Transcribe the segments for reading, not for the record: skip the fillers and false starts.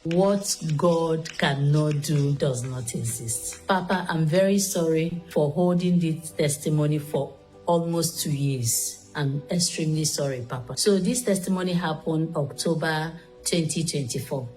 What God cannot do does not exist. Papa, I'm very sorry for holding this testimony for almost 2 years. I'm extremely sorry, Papa. So this testimony happened October 2024.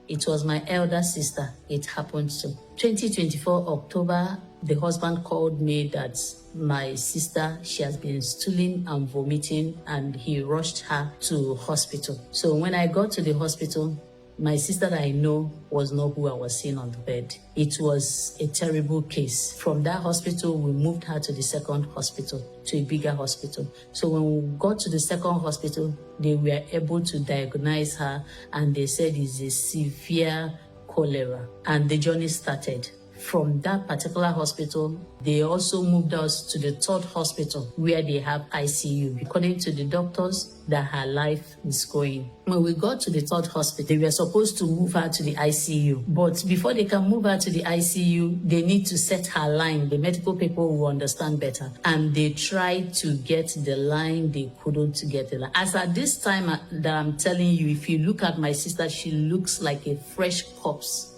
It was my elder sister it happened to. 2024 October, the husband called me that my sister, she has been stooling and vomiting, and he rushed her to hospital. So when I got to the hospital, my sister that I know was not who I was seeing on the bed. It was a terrible case. From that hospital, we moved her to the second hospital, to a bigger hospital. So when we got to the second hospital, they were able to diagnose her, and they said it's a severe cholera. And the journey started. From that particular hospital, they also moved us to the third hospital where they have ICU. According to the doctors, that her life is going. When we got to the third hospital, they were supposed to move her to the ICU. But before they can move her to the ICU, they need to set her line. The medical people will understand better. And they tried to get the line. They couldn't get the line. As at this time that I'm telling you, if you look at my sister, she looks like a fresh corpse.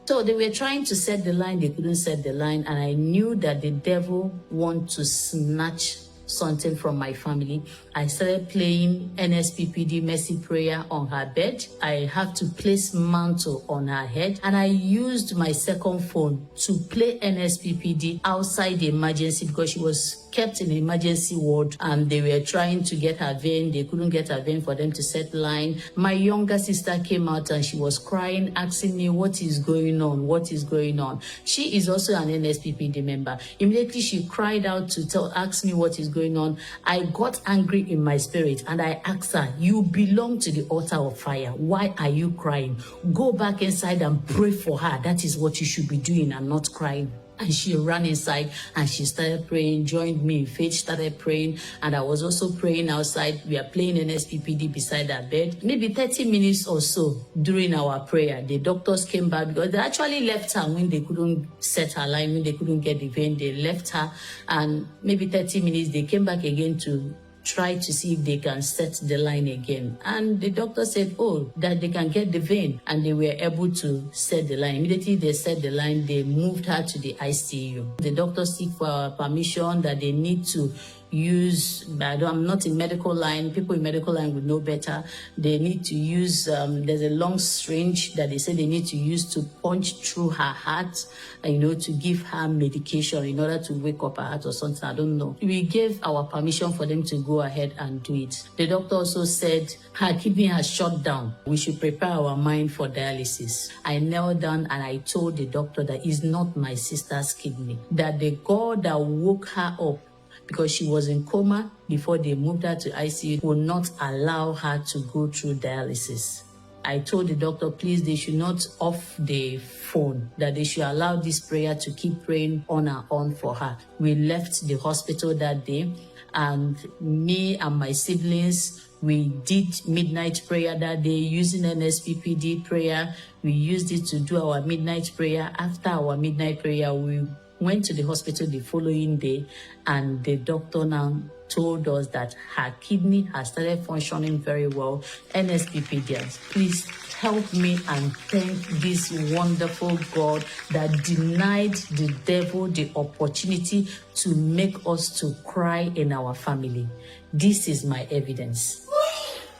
So they were trying to set the line, they couldn't set the line, and I knew that the devil wanted to snatch something from my family. I started playing Nsppd mercy prayer on her bed. I had to place mantle on her head, and I used my second phone to play Nsppd outside the emergency because she was kept in the emergency ward and they were trying to get her vein. They couldn't get her vein for them to set line. My younger sister came out and she was crying, asking me, what is going on? What is going on? She is also an Nsppd member. Immediately she cried out to ask me what is going on. I got angry in my spirit and I asked her, you belong to the altar of fire. Why are you crying? Go back inside and pray for her. That is what you should be doing and not crying. And she ran inside and she started praying, joined me in faith, started praying. And I was also praying outside. We are playing Nsppd beside her bed. Maybe 30 minutes or so during our prayer, the doctors came back because they actually left her when they couldn't set her line, when they couldn't get the vein. They left her, and maybe 30 minutes, they came back again to try to see if they can set the line again. And the doctor said, oh, that they can get the vein. And they were able to set the line. Immediately they set the line, they moved her to the ICU. The doctor seek for our permission that they need to use, I'm not in medical line, people in medical line would know better. They need to use, there's a long syringe that they say they need to use to punch through her heart, to give her medication in order to wake up her heart or something, I don't know. We gave our permission for them to go ahead and do it. The doctor also said her kidney has shut down. We should prepare our mind for dialysis. I knelt down and I told the doctor that it's not my sister's kidney, that the God that woke her up because she was in coma before they moved her to ICU, will not allow her to go through dialysis. I told the doctor, please, they should not off the phone, that they should allow this prayer to keep praying on and on for her. We left the hospital that day, and me and my siblings, we did midnight prayer that day using an Nsppd prayer. We used it to do our midnight prayer. After our midnight prayer, we went to the hospital the following day, and the doctor now told us that her kidney has started functioning very well. Nsppdians, please help me and thank this wonderful God that denied the devil the opportunity to make us to cry in our family. This is my evidence.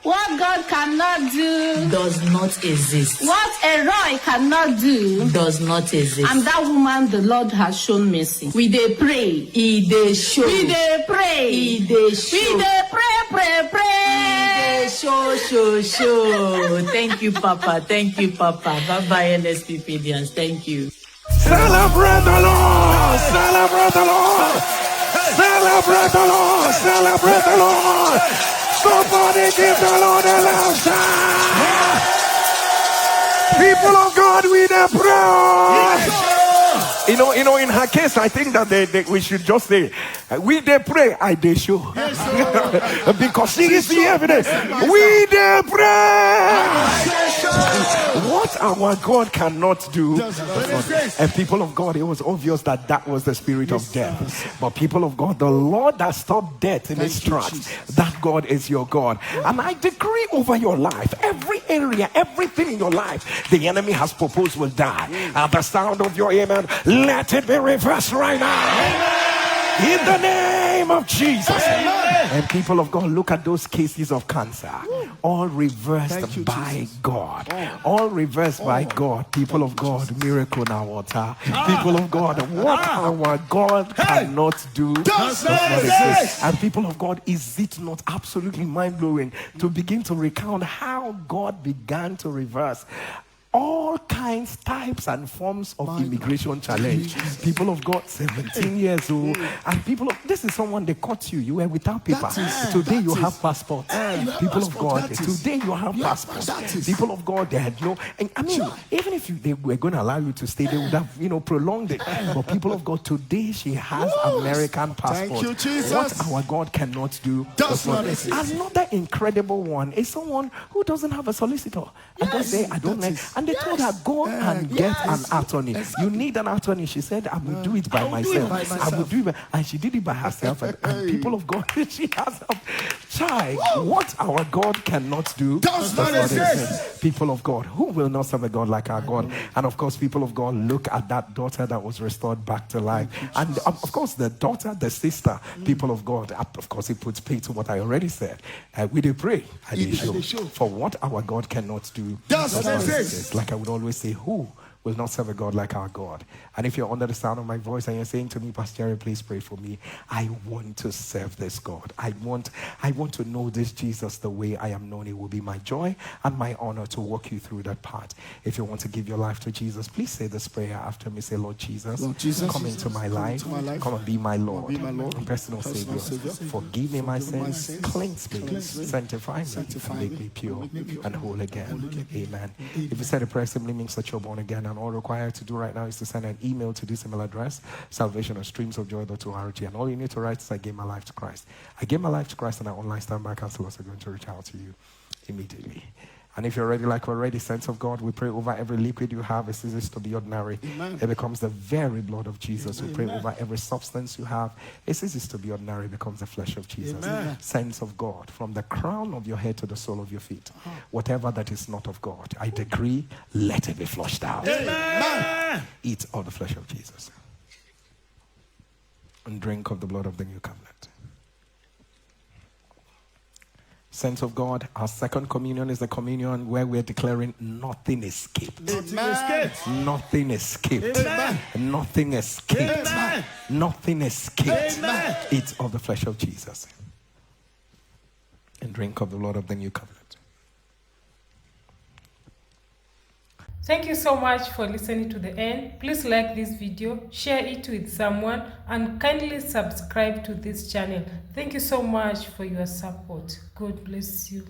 What God cannot do does not exist. What a Roy cannot do does not exist. And that woman, the Lord has shown mercy. We dey pray. He dey show. We dey pray. He dey show. We dey pray. He dey show. Thank you, Papa. Thank you, Papa. Bye-bye, Nsppdians. Thank you. Celebrate the Lord. Celebrate the Lord. Celebrate the Lord. Celebrate the Lord. Somebody give the Lord a loud shout. People of God, we dey pray. You know, in her case, I think that we should just say, we dey pray, I dey show. Yes, because she is the evidence. We dey pray. What our God cannot do. And people of God, it was obvious that that was the spirit of death. But people of God, the Lord that stopped death in its tracks, that God is your God. And I decree over your life, every area, everything in your life, the enemy has proposed will die. At the sound of your amen, let it be reversed right now. In the name of Jesus. And people of God, look at those cases of cancer. All reversed by God. All reversed by God. People of God, miracle now water. People of God, what our God cannot do does not exist. And people of God, is it not absolutely mind-blowing to begin to recount how God began to reverse all kinds, types, and forms of immigration challenge. People of God, 17 years old, and people of, this is someone, they caught you were without paper. Today you have passport. People of God, today you have passport. People of God, they had no, and I mean, even if they were going to allow you to stay, they would have, prolonged it. But people of God, today she has American passport. Thank you, Jesus. What our God cannot do does not exist. Another incredible one is someone who doesn't have a solicitor. And they say, I don't know. And they told her, go and get an attorney. You need an attorney. She said, I will do it by myself. I will do it. And she did it by herself. And people of God, she has a child. What our God cannot do does not exist. People of God, who will not serve a God like our God? And of course, people of God, look at that daughter that was restored back to life. And of course, the daughter, the sister, people of God, of course, it puts pay to what I already said. We do pray. And they show. For what our God cannot do does not exist. Like I would always say, who will not serve a God like our God? And if you're under the sound of my voice and you're saying to me, Pastor Jerry, please pray for me. I want to serve this God. I want to know this Jesus the way I am known. It will be my joy and my honor to walk you through that part. If you want to give your life to Jesus, please say this prayer after me. Say, Lord Jesus, come into my life. Come and be my Lord and personal Savior. Forgive me my sins. Cleanse me. Sanctify me. And make me pure and whole again. Amen. If you said a prayer, simply means that you're born again. And all required to do right now is to send an email to this email address, salvation@streamsofjoy.org. And all you need to write is, I gave my life to Christ. I gave my life to Christ, and our online standby counselors are going to reach out to you immediately. And if you're ready, like we're ready, saints of God, we pray over every liquid you have. It ceases to be ordinary. Amen. It becomes the very blood of Jesus. Amen. We pray over every substance you have. It ceases to be ordinary. It becomes the flesh of Jesus. Amen. Saints of God, from the crown of your head to the sole of your feet, whatever that is not of God, I decree, let it be flushed out. Amen. Eat of the flesh of Jesus and drink of the blood of the new covenant. Saints of God, our second communion is the communion where we're declaring nothing escaped. Nothing escaped. Amen. Nothing escaped. Amen. Nothing escaped. Amen. Eat of the flesh of Jesus and drink of the blood of the new covenant. Thank you so much for listening to the end. Please like this video, share it with someone, and kindly subscribe to this channel. Thank you so much for your support. God bless you.